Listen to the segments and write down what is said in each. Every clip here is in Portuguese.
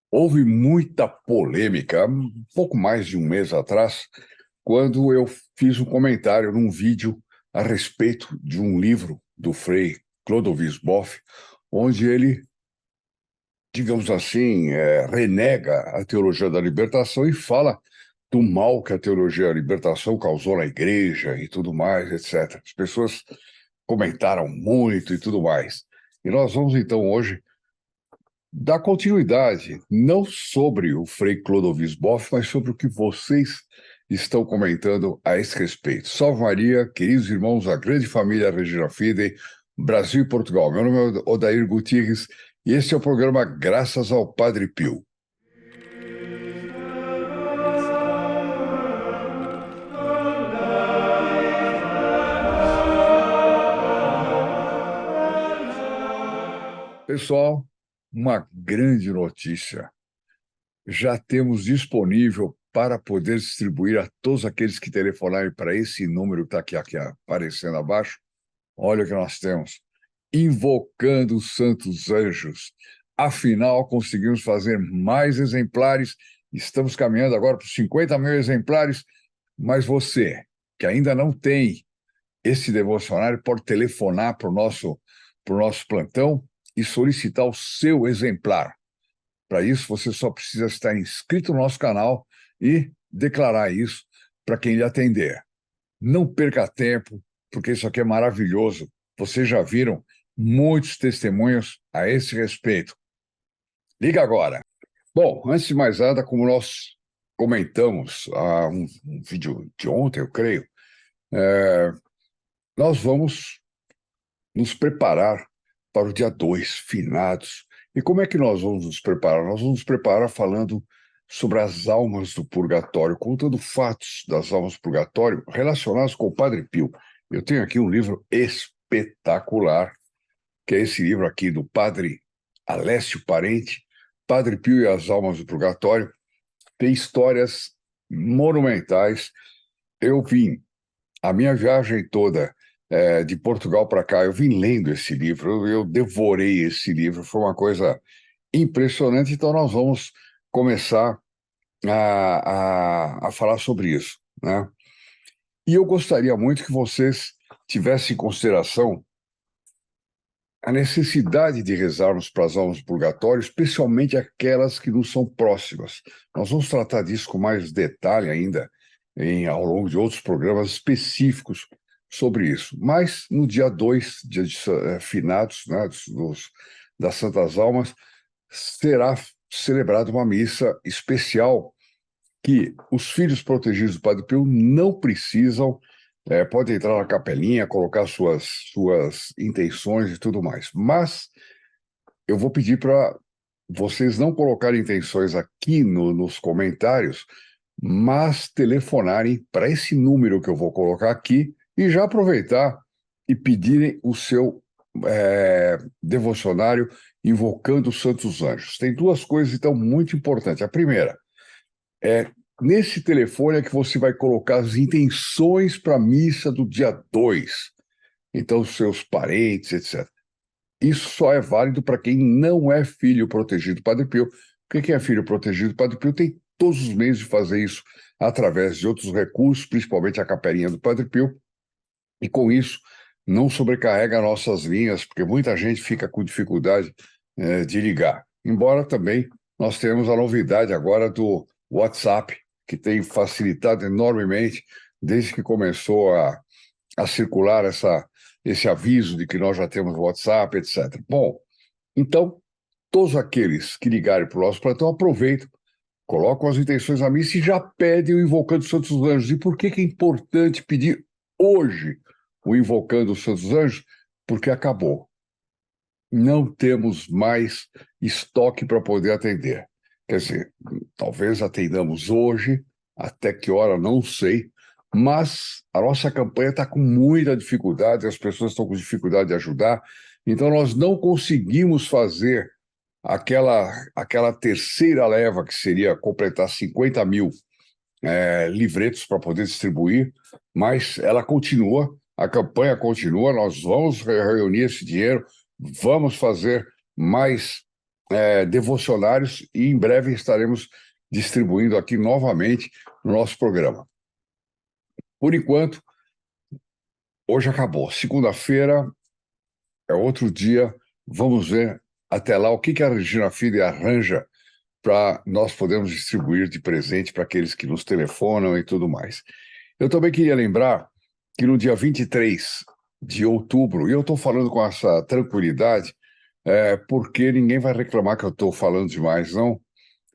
Houve muita polêmica, um pouco mais de um mês atrás, quando eu fiz um comentário num vídeo a respeito de um livro do Frei Clodovis Boff, onde ele, digamos assim, renega a teologia da libertação e fala do mal que a teologia da libertação causou na igreja e tudo mais, etc. As pessoas comentaram muito e tudo mais. E nós vamos, então, hoje dar continuidade, não sobre o Frei Clodovis Boff, mas sobre o que vocês estão comentando a esse respeito. Salve Maria, queridos irmãos da grande família Regina Fidei, Brasil e Portugal. Meu nome é Odair Gutierrez e este é o programa Graças ao Padre Pio. Pessoal, uma grande notícia. Já temos disponível para poder distribuir a todos aqueles que telefonarem para esse número que está aqui aparecendo abaixo. Olha o que nós temos. Invocando os santos anjos. Afinal, conseguimos fazer mais exemplares. Estamos caminhando agora para os 50 mil exemplares. Mas você, que ainda não tem esse devocionário, pode telefonar para o nosso plantão e solicitar o seu exemplar. Para isso, você só precisa estar inscrito no nosso canal e declarar isso para quem lhe atender. Não perca tempo, porque isso aqui é maravilhoso. Vocês já viram muitos testemunhos a esse respeito. Liga agora. Bom, antes de mais nada, como nós comentamos um vídeo de ontem, eu creio, nós vamos nos preparar para o dia 2, finados. E como é que nós vamos nos preparar? Nós vamos nos preparar falando sobre as almas do purgatório, contando fatos das almas do purgatório relacionados com o Padre Pio. Eu tenho aqui um livro espetacular, que é esse livro aqui do Padre Alessio Parente, Padre Pio e as Almas do Purgatório. Tem histórias monumentais. Eu vim, a minha viagem toda de Portugal para cá, eu vim lendo esse livro, eu devorei esse livro, foi uma coisa impressionante. Então nós vamos começar a falar sobre isso, né? E eu gostaria muito que vocês tivessem em consideração a necessidade de rezarmos para as almas do purgatório, especialmente aquelas que nos são próximas. Nós vamos tratar disso com mais detalhe ainda ao longo de outros programas específicos sobre isso. Mas no dia 2, dia de finados, né, das Santas Almas, será celebrada uma missa especial que os filhos protegidos do Padre Pio não precisam, podem entrar na capelinha, colocar suas intenções e tudo mais. Mas eu vou pedir para vocês não colocarem intenções aqui nos comentários, mas telefonarem para esse número que eu vou colocar aqui e já aproveitar e pedirem o seu devocionário invocando os santos anjos. Tem duas coisas, então, muito importantes. A primeira é nesse telefone é que você vai colocar as intenções para a missa do dia 2. Então, os seus parentes, etc. Isso só é válido para quem não é filho protegido do Padre Pio, porque quem é filho protegido do Padre Pio tem todos os meios de fazer isso através de outros recursos, principalmente a capelinha do Padre Pio, e com isso não sobrecarrega nossas linhas, porque muita gente fica com dificuldade de ligar. Embora também nós tenhamos a novidade agora do WhatsApp, que tem facilitado enormemente desde que começou a circular esse aviso de que nós já temos WhatsApp, etc. Bom, então, todos aqueles que ligarem para o nosso plantão, aproveitam, colocam as intenções à missa e já pedem o Invocando os Santos Anjos. E por que é importante pedir hoje o Invocando os Santos Anjos? Porque acabou. Não temos mais estoque para poder atender. Quer dizer, talvez atendamos hoje, até que hora, não sei, mas a nossa campanha está com muita dificuldade, as pessoas estão com dificuldade de ajudar, então nós não conseguimos fazer aquela terceira leva, que seria completar 50 mil livretos para poder distribuir, mas ela continua, a campanha continua, nós vamos reunir esse dinheiro, vamos fazer mais devocionários e em breve estaremos distribuindo aqui novamente no nosso programa. Por enquanto, hoje acabou. Segunda-feira é outro dia. Vamos ver até lá o que a Regina Fide arranja para nós podermos distribuir de presente para aqueles que nos telefonam e tudo mais. Eu também queria lembrar que no dia 23 de outubro, e eu estou falando com essa tranquilidade, porque ninguém vai reclamar que eu estou falando demais, não,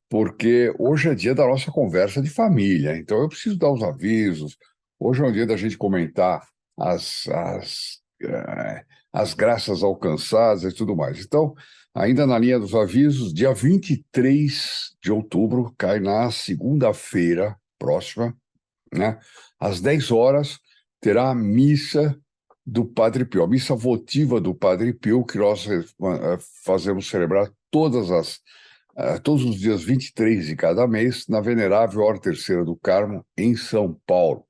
porque hoje é dia da nossa conversa de família, então eu preciso dar os avisos. Hoje é um dia da gente comentar as graças alcançadas e tudo mais. Então, ainda na linha dos avisos, dia 23 de outubro, cai na segunda-feira próxima, né? Às 10 horas, terá a missa do Padre Pio, a missa votiva do Padre Pio, que nós fazemos celebrar todos os dias 23 de cada mês, na Venerável Hora Terceira do Carmo, em São Paulo.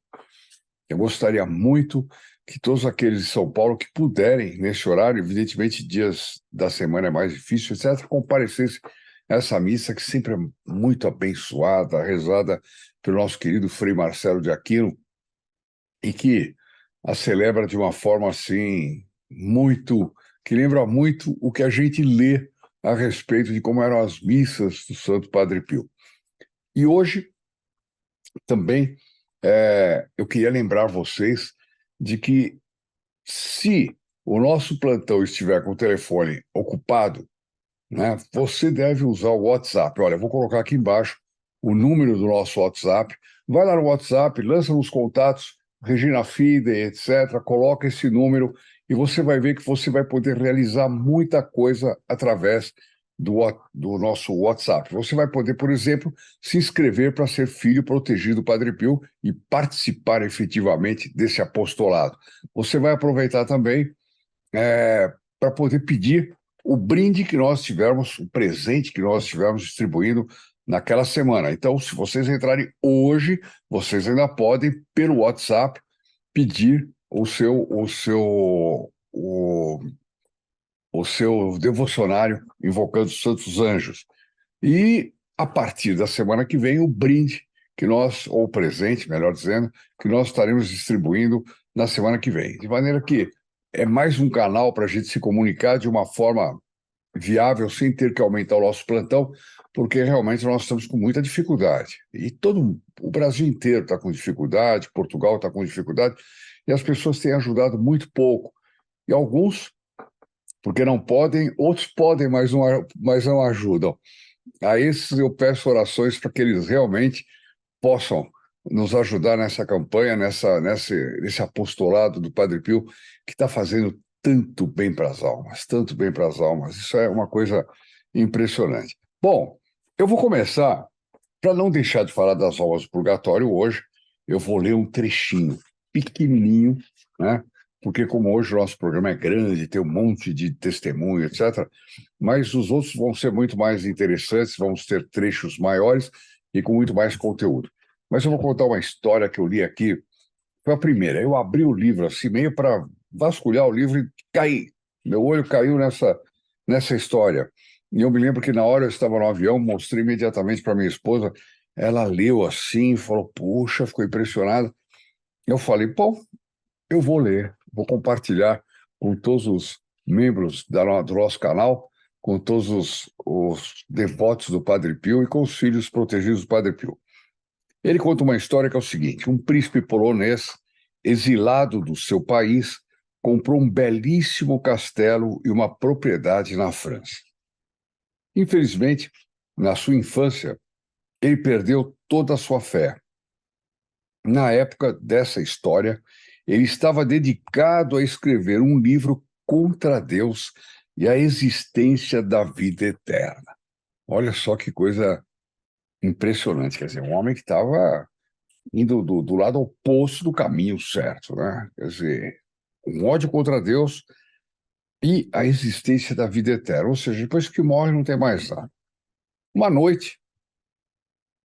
Eu gostaria muito que todos aqueles de São Paulo que puderem, nesse horário, evidentemente dias da semana é mais difícil, etc., comparecessem a essa missa que sempre é muito abençoada, rezada pelo nosso querido Frei Marcelo de Aquino, e que a celebra de uma forma assim, que lembra muito o que a gente lê a respeito de como eram as missas do Santo Padre Pio. E hoje, também, eu queria lembrar vocês de que se o nosso plantão estiver com o telefone ocupado, né, você deve usar o WhatsApp. Olha, eu vou colocar aqui embaixo o número do nosso WhatsApp. Vai lá no WhatsApp, lança nos contatos, Regina Fide, etc. Coloca esse número e você vai ver que você vai poder realizar muita coisa através do nosso WhatsApp. Você vai poder, por exemplo, se inscrever para ser filho protegido do Padre Pio e participar efetivamente desse apostolado. Você vai aproveitar também para poder pedir o brinde que nós tivemos, o presente que nós tivemos distribuindo naquela semana. Então, se vocês entrarem hoje, vocês ainda podem, pelo WhatsApp, pedir o seu devocionário invocando os santos anjos. E, a partir da semana que vem, o brinde ou o presente, melhor dizendo, que nós estaremos distribuindo na semana que vem. De maneira que é mais um canal para a gente se comunicar de uma forma viável, sem ter que aumentar o nosso plantão, porque realmente nós estamos com muita dificuldade. E o Brasil inteiro está com dificuldade, Portugal está com dificuldade, e as pessoas têm ajudado muito pouco. E alguns, porque não podem, outros podem, mas não ajudam. A esses eu peço orações para que eles realmente possam nos ajudar nessa campanha, nesse apostolado do Padre Pio, que está fazendo tanto bem para as almas, tanto bem para as almas. Isso é uma coisa impressionante. Bom, eu vou começar, para não deixar de falar das almas do purgatório hoje, eu vou ler um trechinho pequenininho, né? Porque como hoje o nosso programa é grande, tem um monte de testemunho, etc., mas os outros vão ser muito mais interessantes, vamos ter trechos maiores e com muito mais conteúdo. Mas eu vou contar uma história que eu li aqui. Foi a primeira. Eu abri o livro assim, meio para vasculhar o livro e caí. Meu olho caiu nessa história. E eu me lembro que na hora eu estava no avião, mostrei imediatamente para minha esposa. Ela leu assim, falou, puxa, ficou impressionada. Eu falei, pô, eu vou ler, vou compartilhar com todos os membros do nosso canal, com todos os devotos do Padre Pio e com os filhos protegidos do Padre Pio. Ele conta uma história que é o seguinte: um príncipe polonês, exilado do seu país, comprou um belíssimo castelo e uma propriedade na França. Infelizmente, na sua infância, ele perdeu toda a sua fé. Na época dessa história, ele estava dedicado a escrever um livro contra Deus e a existência da vida eterna. Olha só que coisa impressionante, quer dizer, um homem que estava indo do lado oposto do caminho certo, né? Quer dizer, um ódio contra Deus e a existência da vida eterna, ou seja, depois que morre não tem mais nada. Uma noite,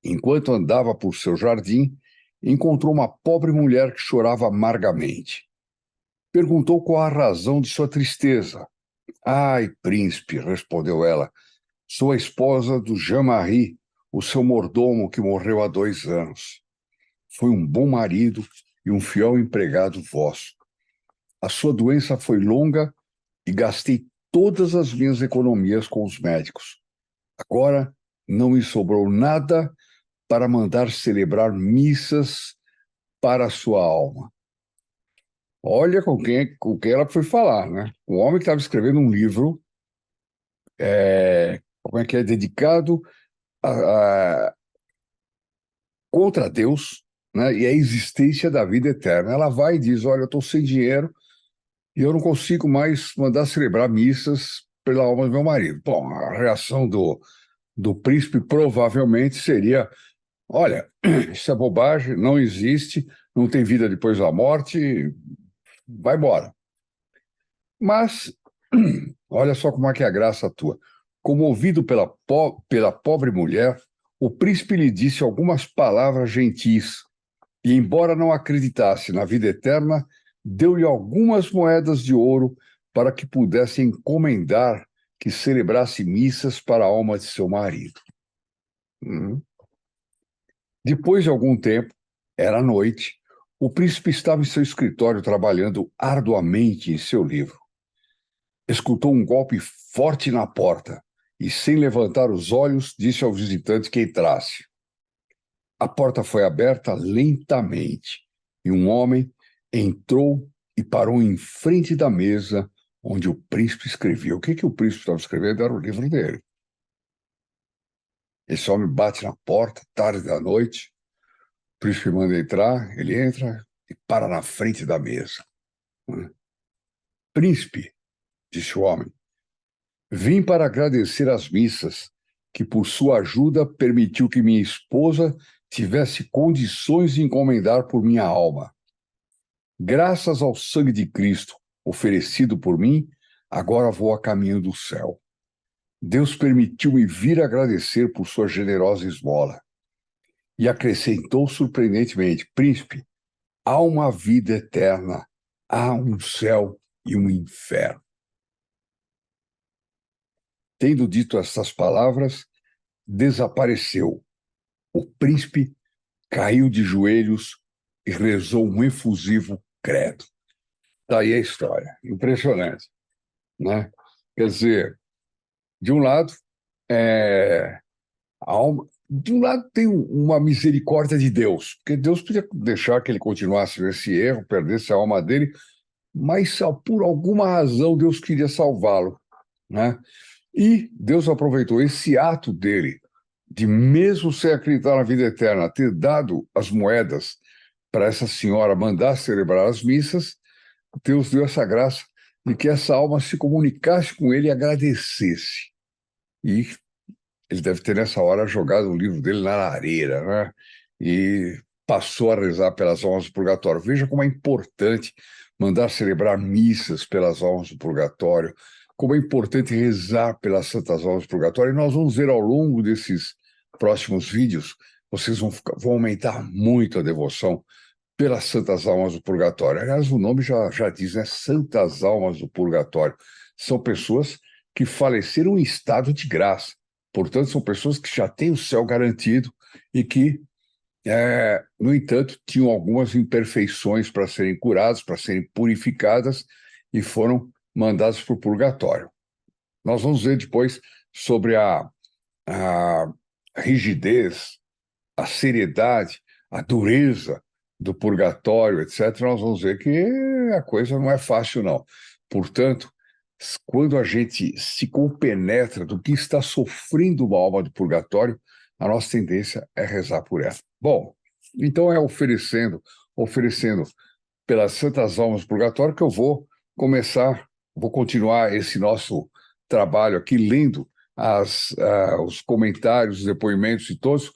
enquanto andava por seu jardim, encontrou uma pobre mulher que chorava amargamente. Perguntou qual a razão de sua tristeza. Ai, príncipe, respondeu ela, Sou a esposa do Jean-Marie, o seu mordomo que morreu há 2 anos. Foi um bom marido e um fiel empregado vosso. A sua doença foi longa e gastei todas as minhas economias com os médicos. Agora não me sobrou nada para mandar celebrar missas para a sua alma. Olha com quem ela foi falar, né? O homem que estava escrevendo um livro, como é que é, dedicado contra Deus, né? E a existência da vida eterna. Ela vai e diz, olha, eu estou sem dinheiro e eu não consigo mais mandar celebrar missas pela alma do meu marido. Bom, a reação do príncipe provavelmente seria, olha, isso é bobagem, não existe, não tem vida depois da morte, vai embora. Mas, olha só como é que é a graça tua. Comovido pela pobre mulher, o príncipe lhe disse algumas palavras gentis, e, embora não acreditasse na vida eterna, deu-lhe algumas moedas de ouro para que pudesse encomendar que celebrasse missas para a alma de seu marido. Depois de algum tempo, era noite, o príncipe estava em seu escritório trabalhando arduamente em seu livro. Escutou um golpe forte na porta e, sem levantar os olhos, disse ao visitante que entrasse. A porta foi aberta lentamente e um homem entrou e parou em frente da mesa onde o príncipe escrevia. O que o príncipe estava escrevendo era o livro dele. Esse homem bate na porta, tarde da noite, o príncipe manda entrar, ele entra e para na frente da mesa. Príncipe, disse o homem, vim para agradecer as missas, que por sua ajuda permitiu que minha esposa tivesse condições de encomendar por minha alma. Graças ao sangue de Cristo oferecido por mim, agora vou a caminho do céu. Deus permitiu-me vir agradecer por sua generosa esmola. E acrescentou surpreendentemente, príncipe, há uma vida eterna, há um céu e um inferno. Tendo dito estas palavras, desapareceu. O príncipe caiu de joelhos e rezou um efusivo credo. Daí a história. Impressionante, né? Quer dizer, de um lado, de um lado tem uma misericórdia de Deus, porque Deus podia deixar que ele continuasse nesse erro, perdesse a alma dele, mas por alguma razão Deus queria salvá-lo, né? E Deus aproveitou esse ato dele, de mesmo sem acreditar na vida eterna, ter dado as moedas para essa senhora mandar celebrar as missas. Deus deu essa graça de que essa alma se comunicasse com ele e agradecesse. E ele deve ter, nessa hora, jogado o livro dele na lareira, né? E passou a rezar pelas almas do purgatório. Veja como é importante mandar celebrar missas pelas almas do purgatório, como é importante rezar pelas santas almas do purgatório. E nós vamos ver ao longo desses próximos vídeos, vocês vão aumentar muito a devoção pelas santas almas do purgatório. Aliás, o nome já diz, né? Santas almas do purgatório. São pessoas que faleceram em estado de graça. Portanto, são pessoas que já têm o céu garantido e que, no entanto, tinham algumas imperfeições para serem curadas, para serem purificadas e foram mandadas para o purgatório. Nós vamos ver depois sobre a rigidez, a seriedade, a dureza do purgatório, etc. Nós vamos ver que a coisa não é fácil, não. Portanto, quando a gente se compenetra do que está sofrendo uma alma do purgatório, a nossa tendência é rezar por ela. Bom, então é oferecendo pelas santas almas do purgatório que eu vou continuar esse nosso trabalho aqui, lendo os comentários, os depoimentos de todos,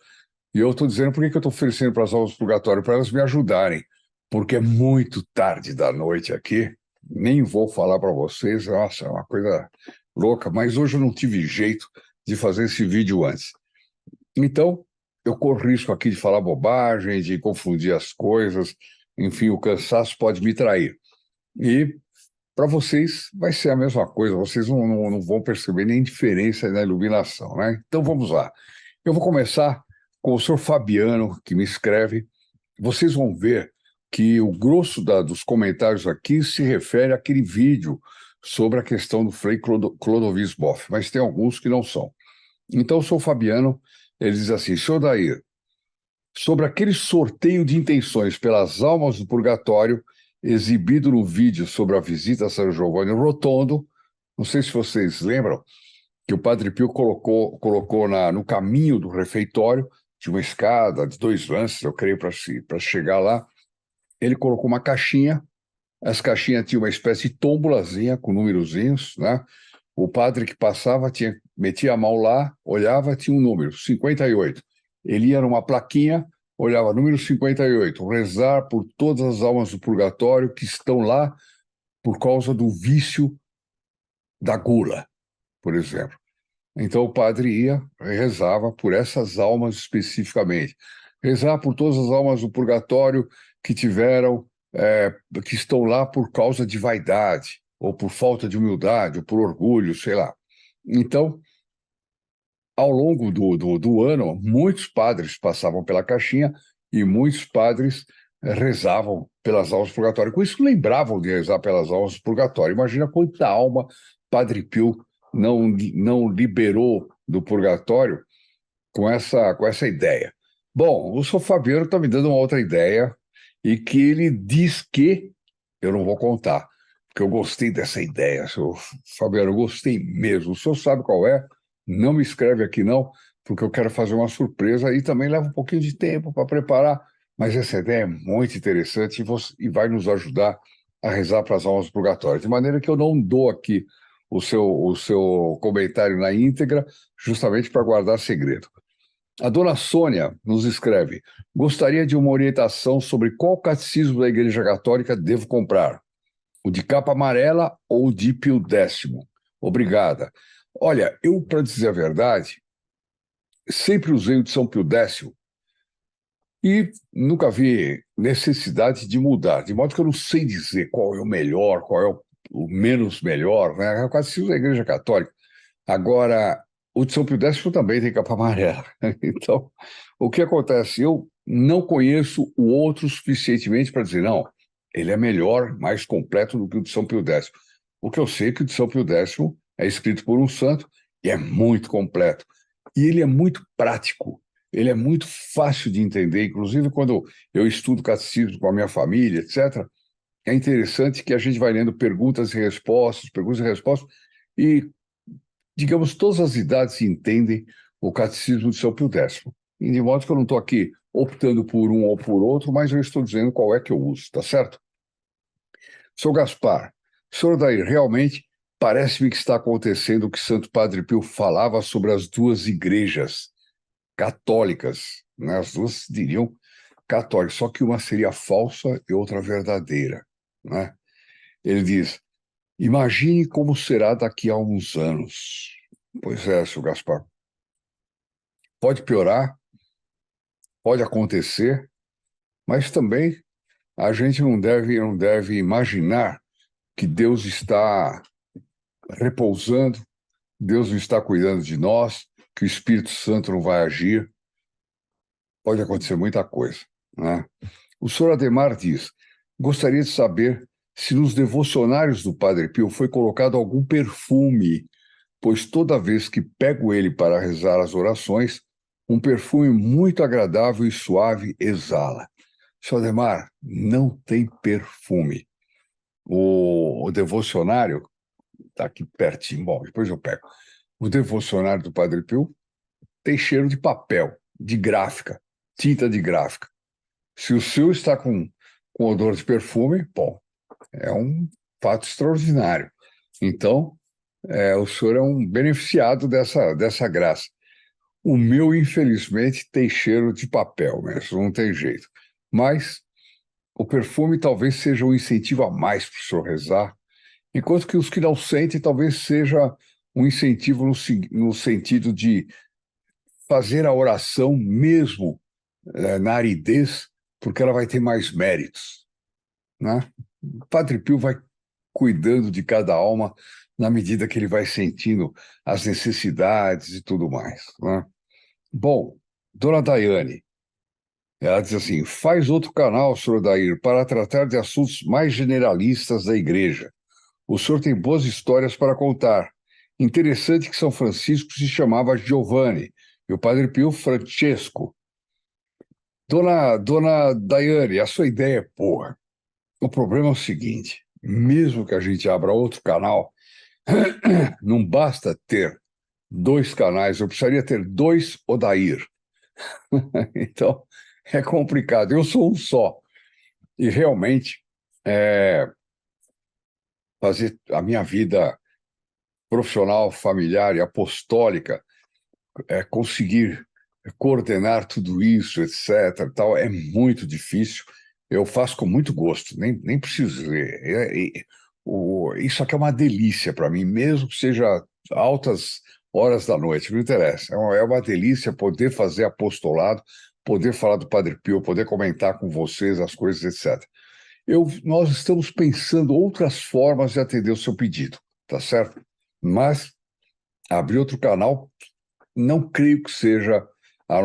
e eu estou dizendo por que eu estou oferecendo para as almas do purgatório, para elas me ajudarem, porque é muito tarde da noite aqui, nem vou falar para vocês, nossa, é uma coisa louca, mas hoje eu não tive jeito de fazer esse vídeo antes. Então, eu corro risco aqui de falar bobagem, de confundir as coisas, enfim, o cansaço pode me trair. E para vocês vai ser a mesma coisa, vocês não vão perceber nem diferença na iluminação, né? Então vamos lá. Eu vou começar com o senhor Fabiano, que me escreve. Vocês vão ver que o grosso dos comentários aqui se refere àquele vídeo sobre a questão do Frei Clodovis Boff, mas tem alguns que não são. Então, o senhor Fabiano, ele diz assim: senhor Dair, sobre aquele sorteio de intenções pelas almas do purgatório, exibido no vídeo sobre a visita a São Giovanni Rotondo, não sei se vocês lembram, que o Padre Pio colocou no caminho do refeitório, de uma escada de 2 lances, eu creio, para chegar lá, ele colocou uma caixinha, as caixinhas tinham uma espécie de tombolazinha com númerozinhos, né? O padre que passava metia a mão lá, olhava, tinha um número, 58. Ele ia numa plaquinha, olhava, número 58, rezar por todas as almas do purgatório que estão lá por causa do vício da gula, por exemplo. Então o padre ia, rezava por essas almas especificamente. Rezar por todas as almas do purgatório que que estão lá por causa de vaidade, ou por falta de humildade, ou por orgulho, sei lá. Então, ao longo do ano, muitos padres passavam pela caixinha e muitos padres rezavam pelas almas do purgatório. Com isso, lembravam de rezar pelas almas do purgatório. Imagina quanta alma Padre Pio não liberou do purgatório com essa ideia. Bom, o senhor Fabiano está me dando uma outra ideia e que ele diz que eu não vou contar, porque eu gostei dessa ideia, senhor Fabiano, eu gostei mesmo. O senhor sabe qual é? Não me escreve aqui não, porque eu quero fazer uma surpresa e também leva um pouquinho de tempo para preparar, mas essa ideia é muito interessante e vai nos ajudar a rezar para as almas do purgatório, de maneira que eu não dou aqui o seu comentário na íntegra, justamente para guardar segredo. A dona Sônia nos escreve: gostaria de uma orientação sobre qual catecismo da Igreja Católica devo comprar, o de capa amarela ou o de Pio X? Obrigada. Olha, eu, para dizer a verdade, sempre usei o de São Pio X e nunca vi necessidade de mudar, de modo que eu não sei dizer qual é o melhor, qual é o menos melhor, né? É o catecismo da Igreja Católica. Agora, o de São Pio X também tem capa amarela. Então, o que acontece? Eu não conheço o outro suficientemente para dizer, não, ele é melhor, mais completo do que o de São Pio X. O que eu sei é que o de São Pio X é escrito por um santo e é muito completo. E ele é muito prático, ele é muito fácil de entender. Inclusive, quando eu estudo catecismo com a minha família, etc., é interessante que a gente vai lendo perguntas e respostas, e digamos, todas as idades entendem o catecismo de São Pio X. E de modo que eu não estou aqui optando por um ou por outro, mas eu estou dizendo qual é que eu uso, tá certo? Sr. Gaspar, senhor Dair, realmente parece-me que está acontecendo o que Santo Padre Pio falava sobre as duas igrejas católicas, né? As duas diriam católicas, só que uma seria falsa e outra verdadeira, né? Ele diz: imagine como será daqui a uns anos. Pois é, senhor Gaspar. Pode piorar, pode acontecer, mas também a gente não deve imaginar que Deus está repousando, Deus não está cuidando de nós, que o Espírito Santo não vai agir. Pode acontecer muita coisa, né? O senhor Ademar diz: gostaria de saber se nos devocionários do Padre Pio foi colocado algum perfume, pois toda vez que pego ele para rezar as orações, um perfume muito agradável e suave exala. Seu Ademar, não tem perfume. O devocionário está aqui pertinho, bom, depois eu pego. O devocionário do Padre Pio tem cheiro de papel, de gráfica, tinta de gráfica. Se o seu está com odor de perfume, bom, é um fato extraordinário. Então, o senhor é um beneficiado dessa graça. O meu, infelizmente, tem cheiro de papel mesmo, não tem jeito. Mas o perfume talvez seja um incentivo a mais para o senhor rezar, enquanto que os que não sentem talvez seja um incentivo no sentido de fazer a oração mesmo na aridez, porque ela vai ter mais méritos, né? O Padre Pio vai cuidando de cada alma na medida que ele vai sentindo as necessidades e tudo mais, né? Bom, dona Daiane, ela diz assim: faz outro canal, senhor Odair, para tratar de assuntos mais generalistas da igreja. O senhor tem boas histórias para contar. Interessante que São Francisco se chamava Giovanni e o Padre Pio Francesco. Dona Daiane, a sua ideia é boa. O problema é o seguinte: mesmo que a gente abra outro canal, não basta ter dois canais, eu precisaria ter dois Odair. Então, é complicado. Eu sou um só. E realmente, fazer a minha vida profissional, familiar e apostólica, conseguir coordenar tudo isso, etc., tal, é muito difícil. Eu faço com muito gosto, nem preciso ver. Isso aqui é uma delícia para mim, mesmo que seja altas horas da noite, não interessa. É uma delícia poder fazer apostolado, poder falar do Padre Pio, poder comentar com vocês as coisas, etc. Nós estamos pensando outras formas de atender o seu pedido, tá certo? Mas abrir outro canal, não creio que seja a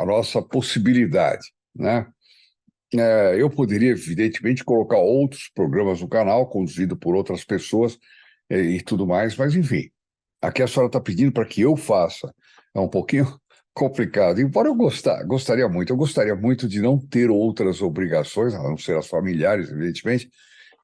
nossa possibilidade, né? Eu poderia, evidentemente, colocar outros programas no canal, conduzido por outras pessoas e tudo mais, mas, enfim, aqui a senhora está pedindo para que eu faça. É um pouquinho complicado, embora eu gostaria muito de não ter outras obrigações, a não ser as familiares, evidentemente,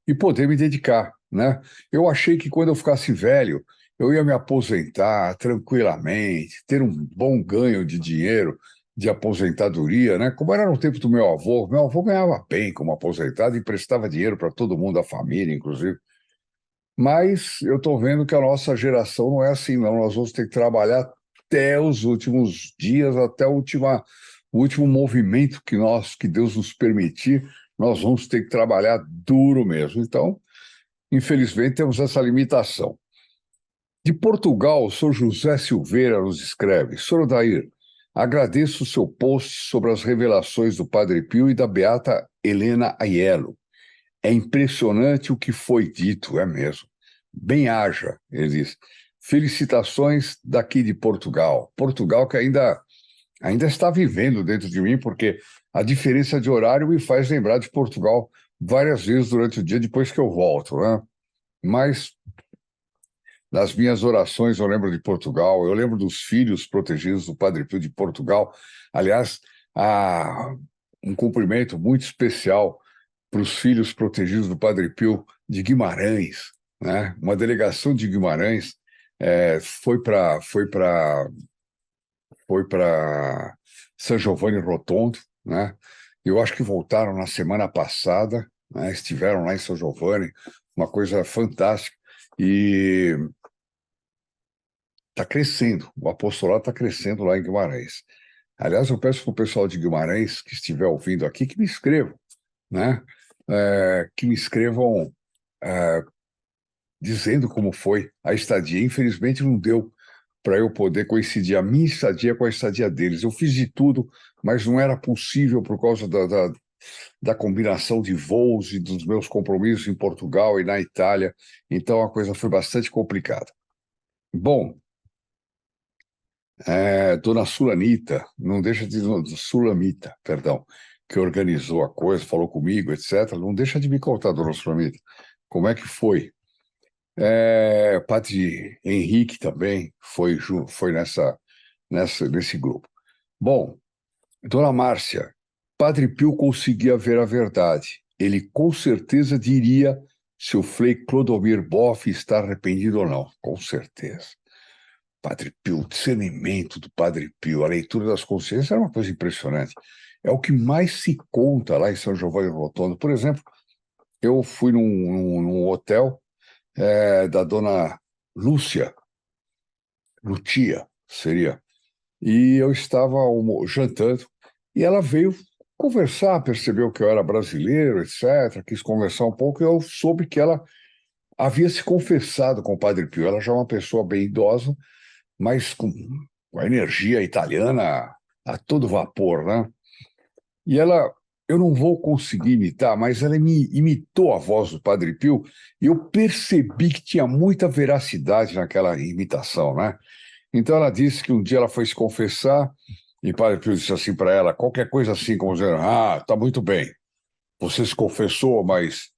e poder me dedicar, né? Eu achei que quando eu ficasse velho, eu ia me aposentar tranquilamente, ter um bom ganho de dinheiro de aposentadoria, né? Como era no tempo do meu avô ganhava bem como aposentado e emprestava dinheiro para todo mundo, da família, inclusive. Mas eu estou vendo que a nossa geração não é assim, não. Nós vamos ter que trabalhar até os últimos dias, até o último movimento que Deus nos permitir, nós vamos ter que trabalhar duro mesmo. Então, infelizmente, temos essa limitação. De Portugal, o Sr. José Silveira nos escreve: Sr. Odair, agradeço o seu post sobre as revelações do Padre Pio e da beata Helena Aiello. É impressionante o que foi dito, é mesmo. Bem haja, ele diz. Felicitações daqui de Portugal. Portugal que ainda está vivendo dentro de mim, porque a diferença de horário me faz lembrar de Portugal várias vezes durante o dia depois que eu volto, né? Mas nas minhas orações eu lembro de Portugal, eu lembro dos filhos protegidos do Padre Pio de Portugal. Aliás, há um cumprimento muito especial para os filhos protegidos do Padre Pio de Guimarães, né? Uma delegação de Guimarães foi para São Giovanni Rotondo, né? Eu acho que voltaram na semana passada, né? Estiveram lá em São Giovanni, uma coisa fantástica. E está crescendo, o apostolado está crescendo lá em Guimarães. Aliás, eu peço para o pessoal de Guimarães que estiver ouvindo aqui que me escrevam, né? Que me escrevam dizendo como foi a estadia. Infelizmente, não deu para eu poder coincidir a minha estadia com a estadia deles. Eu fiz de tudo, mas não era possível por causa da combinação de voos e dos meus compromissos em Portugal e na Itália. Então, a coisa foi bastante complicada. Bom, dona Sulamita, não deixa de Sulamita, perdão, que organizou a coisa, falou comigo, etc. Não deixa de me contar, dona Sulamita, como é que foi? Padre Henrique também foi nesse grupo. Bom, dona Márcia, Padre Pio conseguia ver a verdade. Ele com certeza diria se o Frei Clodomir Boff está arrependido ou não. Com certeza. Padre Pio, o discernimento do Padre Pio, a leitura das consciências era uma coisa impressionante. É o que mais se conta lá em São Giovanni Rotondo. Por exemplo, eu fui num hotel da dona Lucia seria, e eu estava jantando, e ela veio conversar, percebeu que eu era brasileiro, etc., quis conversar um pouco, e eu soube que ela havia se confessado com o Padre Pio. Ela já é uma pessoa bem idosa, mas com a energia italiana a todo vapor, né? E ela eu não vou conseguir imitar, mas ela me imitou a voz do Padre Pio e eu percebi que tinha muita veracidade naquela imitação, né? Então ela disse que um dia ela foi se confessar e o Padre Pio disse assim para ela, qualquer coisa assim, como dizendo, tá muito bem, você se confessou, mas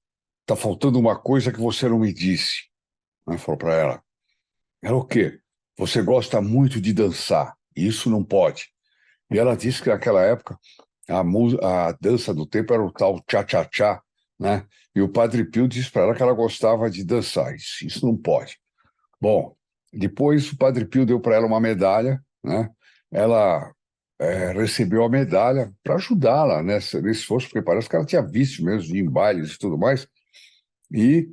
tá faltando uma coisa que você não me disse. Né? Falou para ela, era o quê? Você gosta muito de dançar, e isso não pode. E ela disse que naquela época a dança do tempo era o tal tchá-tchá-tchá, né? E o Padre Pio disse para ela que ela gostava de dançar. Isso não pode. Bom, depois o Padre Pio deu para ela uma medalha, né? Ela recebeu a medalha para ajudá-la nesse esforço, porque parece que ela tinha vício mesmo de ir em bailes e tudo mais. E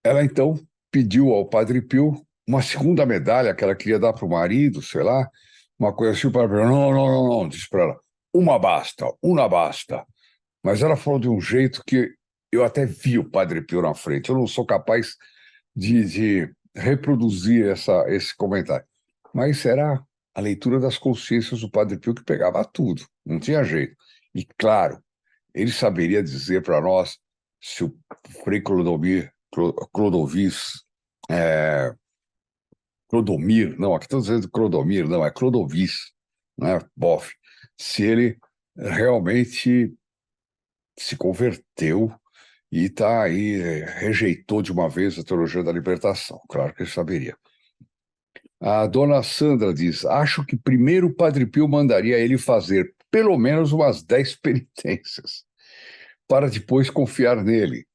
ela então pediu ao Padre Pio uma segunda medalha que ela queria dar para o marido, sei lá, uma coisa assim. O Padre Pio, não, não, não, não, disse para ela, uma basta. Mas ela falou de um jeito que eu até vi o Padre Pio na frente. Eu não sou capaz de reproduzir esse comentário. Mas era a leitura das consciências do Padre Pio que pegava tudo, não tinha jeito. E, claro, ele saberia dizer para nós se o Frei Clodovis, é, Clodomir, não, aqui estou dizendo Clodomir, não, é Clodovis, né, Boff, se ele realmente se converteu e está aí, rejeitou de uma vez a teologia da libertação. Claro que ele saberia. A dona Sandra diz: acho que primeiro o Padre Pio mandaria ele fazer pelo menos umas 10 penitências, para depois confiar nele.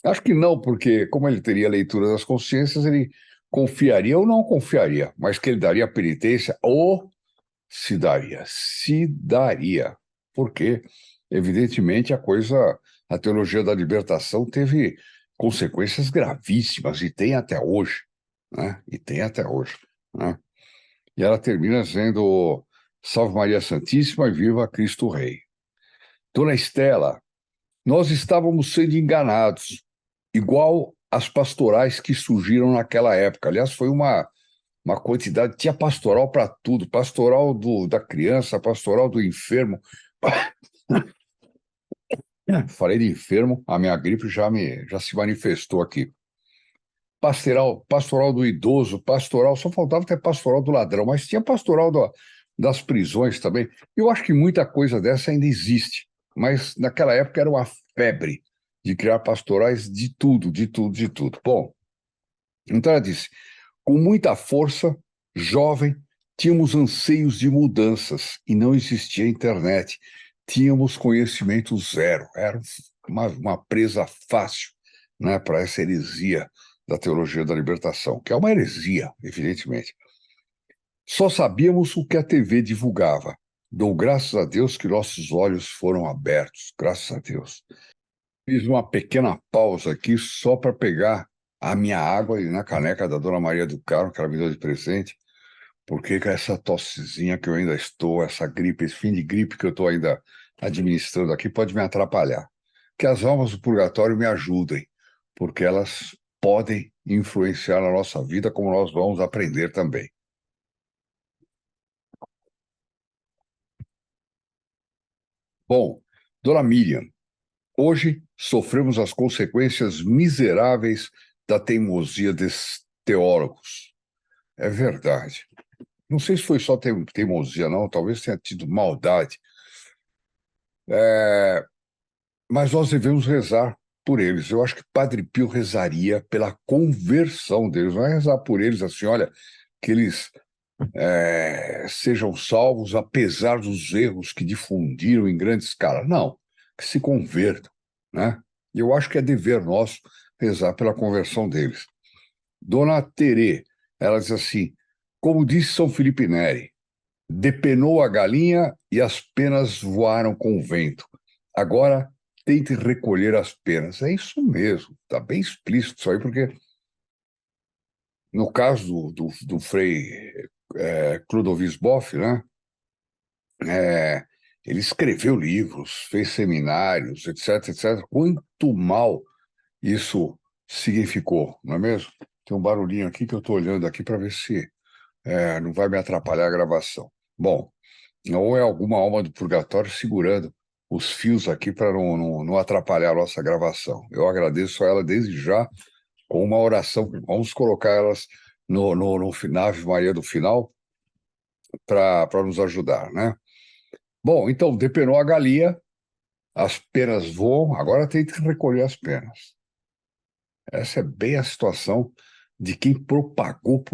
Acho que não, porque, como ele teria leitura das consciências, ele confiaria ou não confiaria, mas que ele daria penitência ou se daria. Se daria. Porque, evidentemente, a teologia da libertação teve consequências gravíssimas e tem até hoje, né? E tem até hoje, né? E ela termina dizendo: Salve Maria Santíssima e viva Cristo Rei. Dona Estela, nós estávamos sendo enganados, igual as pastorais que surgiram naquela época. Aliás, foi uma quantidade, tinha pastoral para tudo, pastoral da criança, pastoral do enfermo. Falei de enfermo, a minha gripe já se manifestou aqui. Pastoral do idoso, pastoral, só faltava ter pastoral do ladrão, mas tinha pastoral das prisões também. Eu acho que muita coisa dessa ainda existe, mas naquela época era uma febre de criar pastorais de tudo, de tudo, de tudo. Bom, então ela disse, com muita força, jovem, tínhamos anseios de mudanças e não existia internet. Tínhamos conhecimento zero. Era uma presa fácil, né, para essa heresia da teologia da libertação, que é uma heresia, evidentemente. Só sabíamos o que a TV divulgava. Dou graças a Deus que nossos olhos foram abertos, graças a Deus. Fiz uma pequena pausa aqui só para pegar a minha água na caneca da Dona Maria do Carmo, que ela me deu de presente, porque com essa tossezinha que eu ainda estou, essa gripe, esse fim de gripe que eu estou ainda administrando aqui, pode me atrapalhar. Que as almas do purgatório me ajudem, porque elas podem influenciar na nossa vida, como nós vamos aprender também. Bom, Dona Miriam, hoje sofremos as consequências miseráveis da teimosia desses teólogos. É verdade. Não sei se foi só teimosia, não, talvez tenha tido maldade. Mas nós devemos rezar por eles. Eu acho que Padre Pio rezaria pela conversão deles, não é rezar por eles assim, olha, que eles sejam salvos apesar dos erros que difundiram em grande escala. Não, que se convertam, né? E eu acho que é dever nosso rezar pela conversão deles. Dona Terê, ela diz assim, como disse São Felipe Neri, depenou a galinha e as penas voaram com o vento. Agora tente recolher as penas. É isso mesmo, está bem explícito isso aí, porque no caso do Frei Clodovis Boff, né, é, ele escreveu livros, fez seminários, etc, etc. Quanto mal isso significou, não é mesmo? Tem um barulhinho aqui que eu estou olhando aqui para ver se não vai me atrapalhar a gravação. Bom, ou é alguma alma do purgatório segurando os fios aqui para não atrapalhar a nossa gravação. Eu agradeço a ela desde já com uma oração. Vamos colocar elas no final, Ave Maria do final, para nos ajudar, né? Bom, então, depenou a galinha, as penas voam, agora tem que recolher as penas. Essa é bem a situação de quem propagou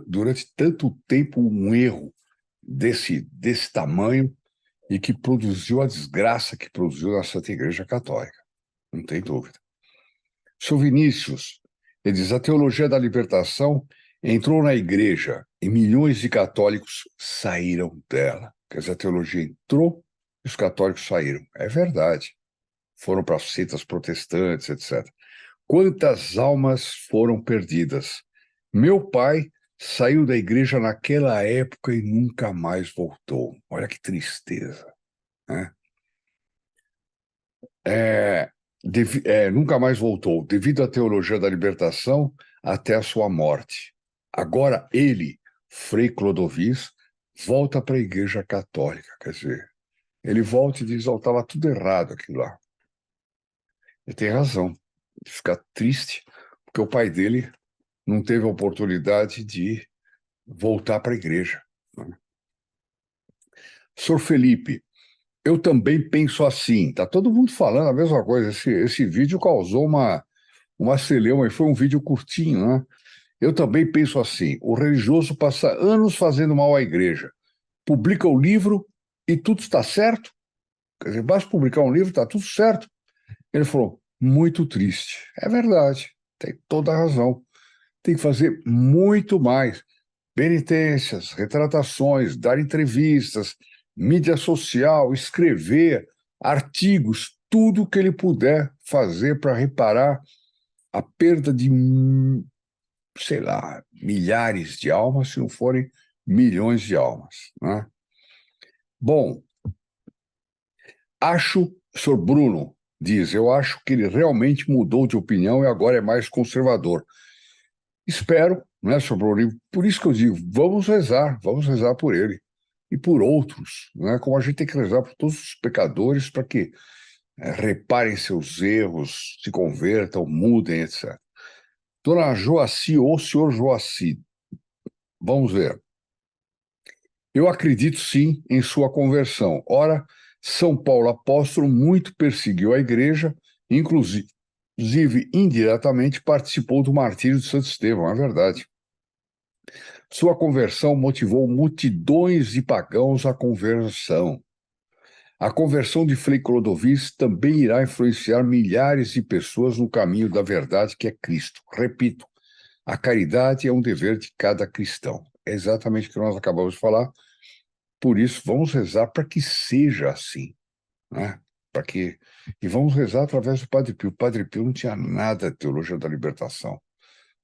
durante tanto tempo um erro desse tamanho e que produziu a desgraça que produziu na Santa Igreja Católica. Não tem dúvida. Sr. Vinícius, ele diz, a teologia da libertação entrou na igreja e milhões de católicos saíram dela. Quer dizer, a teologia entrou e os católicos saíram. É verdade. Foram para as seitas protestantes, etc. Quantas almas foram perdidas? Meu pai saiu da igreja naquela época e nunca mais voltou. Olha que tristeza, né? Nunca mais voltou, devido à teologia da libertação até a sua morte. Agora ele, Frei Clodovis, volta para a Igreja Católica. Quer dizer, ele volta e diz: estava tudo errado aquilo lá. Ele tem razão. Ele fica triste porque o pai dele não teve a oportunidade de voltar para a igreja, né? Sr. Felipe, eu também penso assim. Está todo mundo falando a mesma coisa. Esse vídeo causou uma celeuma e foi um vídeo curtinho, né? Eu também penso assim. O religioso passa anos fazendo mal à igreja, publica o livro e tudo está certo. Quer dizer, basta publicar um livro, está tudo certo. Ele falou, muito triste. É verdade, tem toda a razão. Tem que fazer muito mais. Penitências, retratações, dar entrevistas, mídia social, escrever, artigos, tudo o que ele puder fazer para reparar a perda de, sei lá, milhares de almas, se não forem milhões de almas, né? Bom, Sr. Bruno diz, eu acho que ele realmente mudou de opinião e agora é mais conservador. Espero, né, Sr. Bruno? Por isso que eu digo, vamos rezar por ele e por outros, né? Como a gente tem que rezar por todos os pecadores para que reparem seus erros, se convertam, mudem, etc. Dona Joaci ou Senhor Joaci, vamos ver. Eu acredito sim em sua conversão. Ora, São Paulo apóstolo muito perseguiu a igreja, inclusive indiretamente participou do martírio de Santo Estevão, é verdade. Sua conversão motivou multidões de pagãos à conversão. A conversão de Frei Clodovis também irá influenciar milhares de pessoas no caminho da verdade que é Cristo. Repito, a caridade é um dever de cada cristão. É exatamente o que nós acabamos de falar. Por isso, vamos rezar para que seja assim, né? E vamos rezar através do Padre Pio. O Padre Pio não tinha nada de teologia da libertação.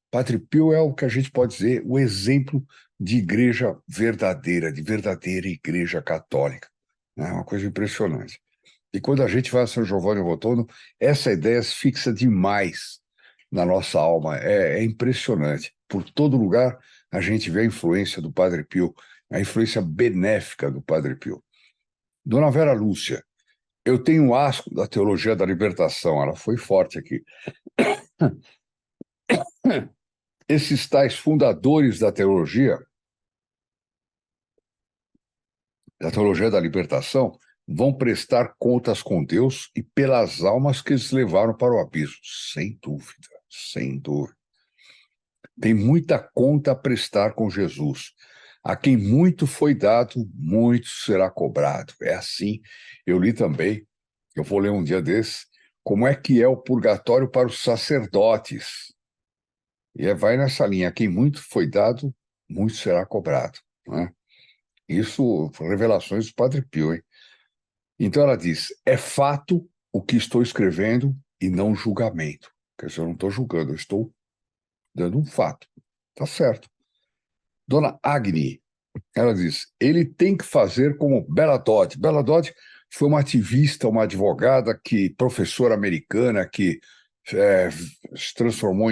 Padre Pio é o que a gente pode dizer o exemplo de igreja verdadeira, de verdadeira igreja católica. É uma coisa impressionante. E quando a gente vai a São Giovanni Rotondo, essa ideia se fixa demais na nossa alma. É impressionante. Por todo lugar a gente vê a influência do Padre Pio, a influência benéfica do Padre Pio. Dona Vera Lúcia, eu tenho um asco da teologia da libertação, ela foi forte aqui. Esses tais fundadores da teologia da libertação, vão prestar contas com Deus e pelas almas que eles levaram para o abismo. Sem dúvida, sem dúvida. Tem muita conta a prestar com Jesus. A quem muito foi dado, muito será cobrado. É assim. Eu li também, eu vou ler um dia desses, como é que é o purgatório para os sacerdotes. E vai nessa linha. A quem muito foi dado, muito será cobrado, né? Isso, revelações do Padre Pio, hein? Então ela diz, é fato o que estou escrevendo e não julgamento. Quer dizer, eu não estou julgando, eu estou dando um fato. Tá certo. Dona Agni, ela diz, ele tem que fazer como Bella Dodd. Bella Dodd foi uma ativista, uma advogada, professora americana, que se transformou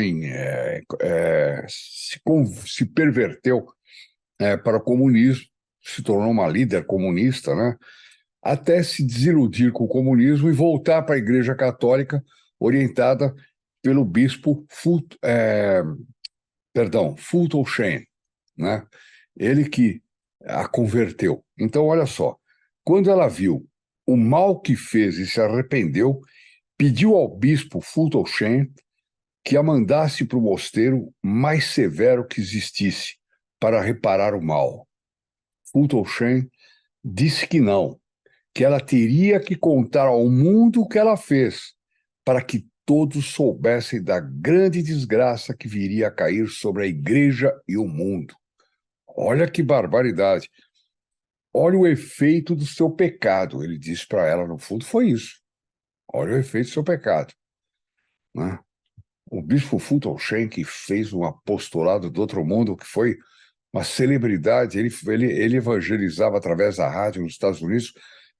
se perverteu para o comunismo, se tornou uma líder comunista, né? até se desiludir com o comunismo e voltar para a Igreja Católica, orientada pelo bispo Fulton Sheen, né? Ele que a converteu. Então, olha só, quando ela viu o mal que fez e se arrependeu, pediu ao bispo Fulton Sheen que a mandasse para o mosteiro mais severo que existisse para reparar o mal. Fulton Sheen disse que não, que ela teria que contar ao mundo o que ela fez, para que todos soubessem da grande desgraça que viria a cair sobre a igreja e o mundo. Olha que barbaridade. Olha o efeito do seu pecado. Ele disse para ela, no fundo, foi isso. Olha o efeito do seu pecado, né? O bispo Fulton Sheen, que fez um apostolado do outro mundo, que foi uma celebridade, ele evangelizava através da rádio nos Estados Unidos.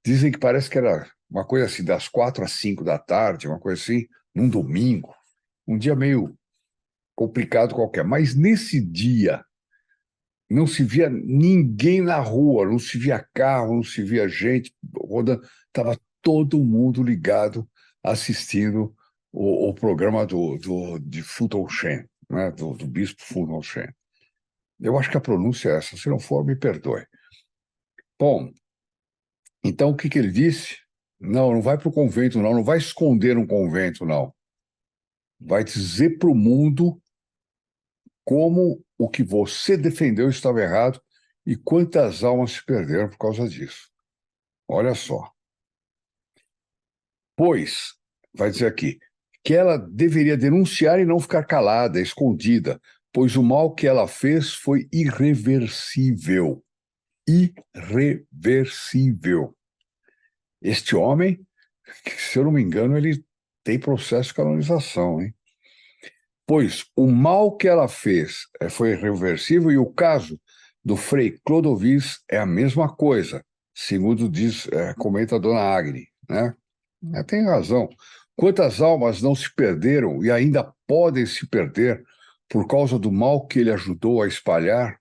Dizem que parece que era uma coisa assim, das 4 às 5 da tarde, uma coisa assim, num domingo. Um dia meio complicado qualquer. Mas nesse dia, não se via ninguém na rua, não se via carro, não se via gente rodando. Estava todo mundo ligado, assistindo o programa de Fulton Sheen, né, do bispo Fulton Sheen. Eu acho que a pronúncia é essa. Se não for, me perdoe. Bom, então o que ele disse? Não, não vai para o convento, não. Não vai esconder um convento, não. Vai dizer para o mundo como o que você defendeu estava errado e quantas almas se perderam por causa disso. Olha só. Pois, vai dizer aqui, que ela deveria denunciar e não ficar calada, escondida, pois o mal que ela fez foi irreversível. Irreversível. Este homem, que, se eu não me engano, ele tem processo de canonização, hein? Pois o mal que ela fez foi irreversível e o caso do Frei Clodovis é a mesma coisa, segundo comenta a dona Agni, né? Tem razão. Quantas almas não se perderam e ainda podem se perder por causa do mal que ele ajudou a espalhar?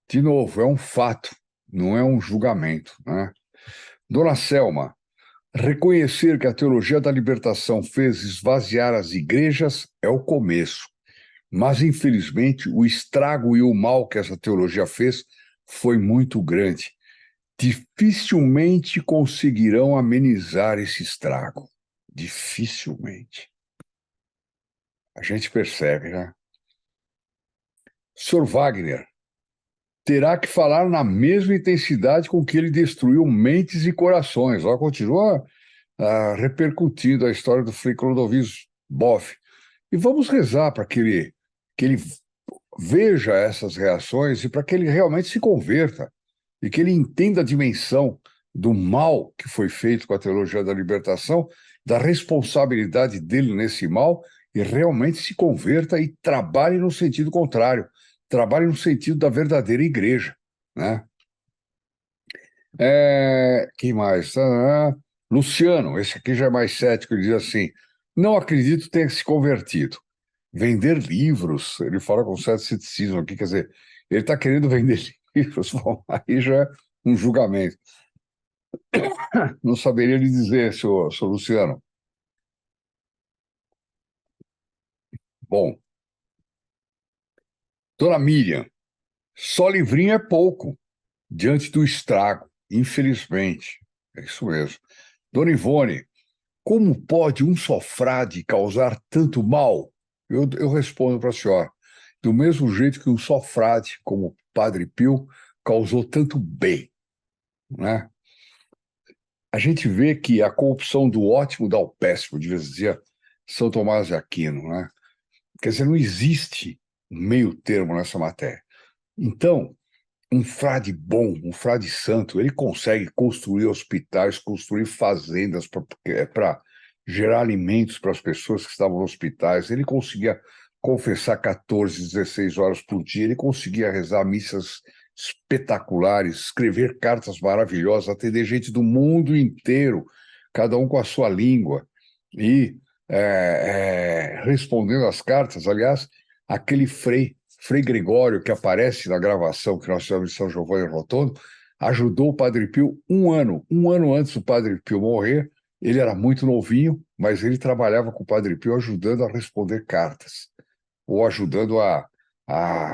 De novo, é um fato, não é um julgamento, né? Dona Selma, reconhecer que a teologia da libertação fez esvaziar as igrejas é o começo, mas infelizmente o estrago e o mal que essa teologia fez foi muito grande. Dificilmente conseguirão amenizar esse estrago. Dificilmente. A gente percebe, né? Sr. Wagner terá que falar na mesma intensidade com que ele destruiu mentes e corações. Ela continua repercutindo a história do Frei Clodovis Boff. E vamos rezar para que ele veja essas reações e para que ele realmente se converta e que ele entenda a dimensão do mal que foi feito com a teologia da libertação, da responsabilidade dele nesse mal e realmente se converta e trabalhe no sentido contrário, trabalhe no sentido da verdadeira igreja, né? Quem mais? Luciano, esse aqui já é mais cético, ele diz assim, não acredito ter se convertido. Vender livros, ele fala com certo ceticismo aqui, quer dizer, ele está querendo vender livros, bom, aí já é um julgamento. Não saberia lhe dizer, senhor Luciano. Bom, dona Miriam, só livrinho é pouco diante do estrago, infelizmente. É isso mesmo. Dona Ivone, como pode um só frade causar tanto mal? Eu respondo para a senhora. Do mesmo jeito que um só frade, como o Padre Pio, causou tanto bem, né? A gente vê que a corrupção do ótimo dá o péssimo, devia dizer São Tomás de Aquino, né? Quer dizer, não existe meio termo nessa matéria. Então, um frade bom, um frade santo, ele consegue construir hospitais, construir fazendas para gerar alimentos para as pessoas que estavam nos hospitais. Ele conseguia confessar 14, 16 horas por dia, ele conseguia rezar missas espetaculares, escrever cartas maravilhosas, atender gente do mundo inteiro, cada um com a sua língua. E respondendo às cartas, aliás, aquele Frei Gregório, que aparece na gravação que nós tivemos em São Giovanni Rotondo, ajudou o Padre Pio um ano antes do Padre Pio morrer. Ele era muito novinho, mas ele trabalhava com o Padre Pio ajudando a responder cartas, ou ajudando a